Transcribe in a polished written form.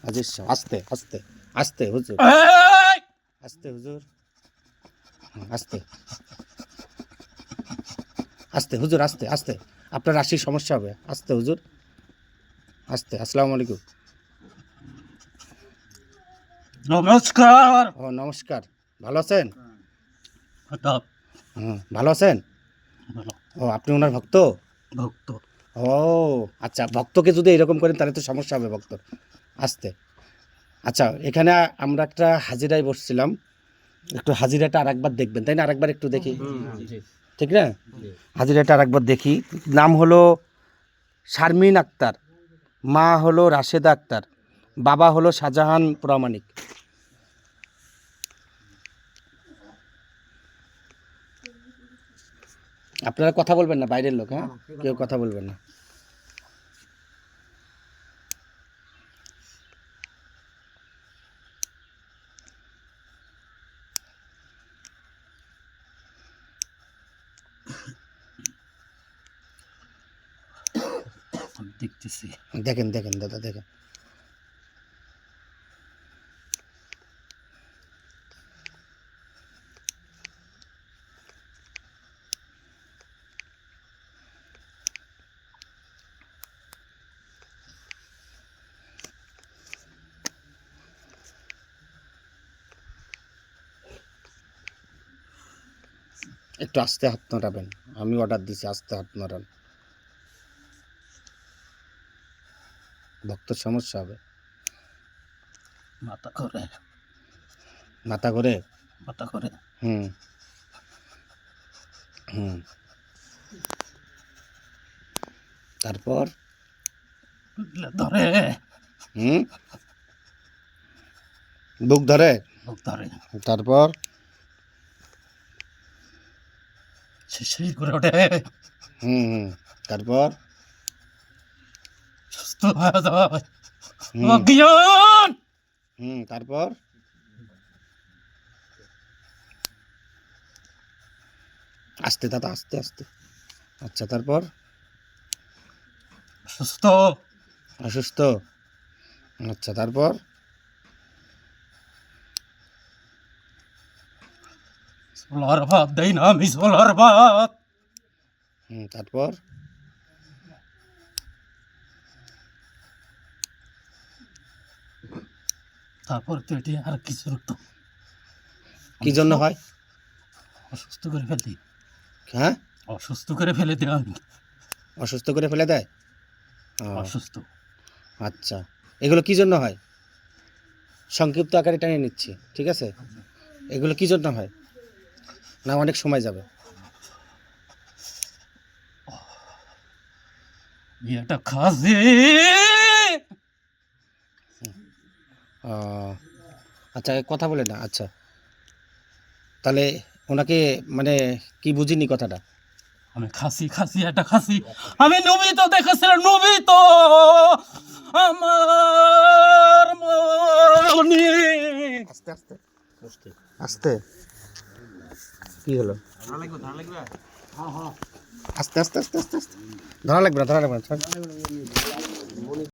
আজিজ শাহ, আস্তে আস্তে আস্তে হুজুর, আস্তে হুজুর, আস্তে আস্তে হুজুর, আস্তে আস্তে, আপনার রাশির সমস্যা হবে, আস্তে হুজুর, আস্তে। আসসালামু আলাইকুম। নমস্কার। ও নমস্কার, ভালো আছেন? আদাব। ভালো আছেন? ভালো। ও আপনি ওনার ভক্ত? ভক্ত। ও আচ্ছা, ভক্তকে যদি এরকম করেন তাহলে তো সমস্যা হবে ভক্তর। আস্তে। আচ্ছা, এখানে আমরা একটা হাজিরায় বসছিলাম, একটু হাজিরাটা আরেকবার দেখবেন, তাই না? আরেকবার একটু দেখি, ঠিক না? হাজিরাটা আরেকবার দেখি। নাম হলো শারমিন আক্তার, মা হলো রাশেদা আক্তার, বাবা হলো শাহজাহান প্রামাণিক। আপনারা কথা বলবেন না, বাইরের লোক, হ্যাঁ, কেউ কথা বলবেন না। আমি দেখতেছি। দেখেন দেখেন দাদা, দেখেন। একটু আস্তে হাত নাড়াবেন, আমি অর্ডার দিছি, আস্তে হাত নাড়ান, ভক্তের সমস্যা হবে। মাথা করে। মাথা ঘুরে? মাথা করে। হুম হুম। তারপর? ধরে। হুম, বুক ধরে? বুক ধরে। তারপর? সেই করে ওঠে। হুম হুম। তারপর? সুস্থ হয়ে যায়। হুম অজ্ঞান। হুম। তারপর? আস্তে দাদা, আস্তে আস্তে। আচ্ছা, তারপর? সুস্থ। অসুস্থ? আচ্ছা, তারপর? সোলার ভাত দেই না আমি, সোলার ভাত। হুম। তারপর? তারপর তো এটি আর কিছু তো কি জন্য হয়? অসুস্থ করে ফেলতে। হ্যাঁ, অসুস্থ করে ফেলে দেয় আমি। অসুস্থ করে ফেলে দেয়। ও, অসুস্থ। আচ্ছা, এগুলো কি জন্য হয়? সংক্ষিপ্ত আকারে টেনে নিচ্ছি, ঠিক আছে? এগুলো কি জন্য হয়? না, অনেক সময় যাবে। এটা খাসি। ও, আচ্ছা, কথা বলে না। আচ্ছা, তাহলে ওনাকে মানে কি বুঝিনি কথাটা? আমি খাসি, খাসি, এটা খাসি। আমি নবী তো দেখেছিলাম, নবী তো আমার মনে। আস্তে আস্তে আস্তে। কি হলো? আস্তে আস্তে আস্তে আস্তে আস্তে। ধরা লাগবে না, ধরা লাগবে না।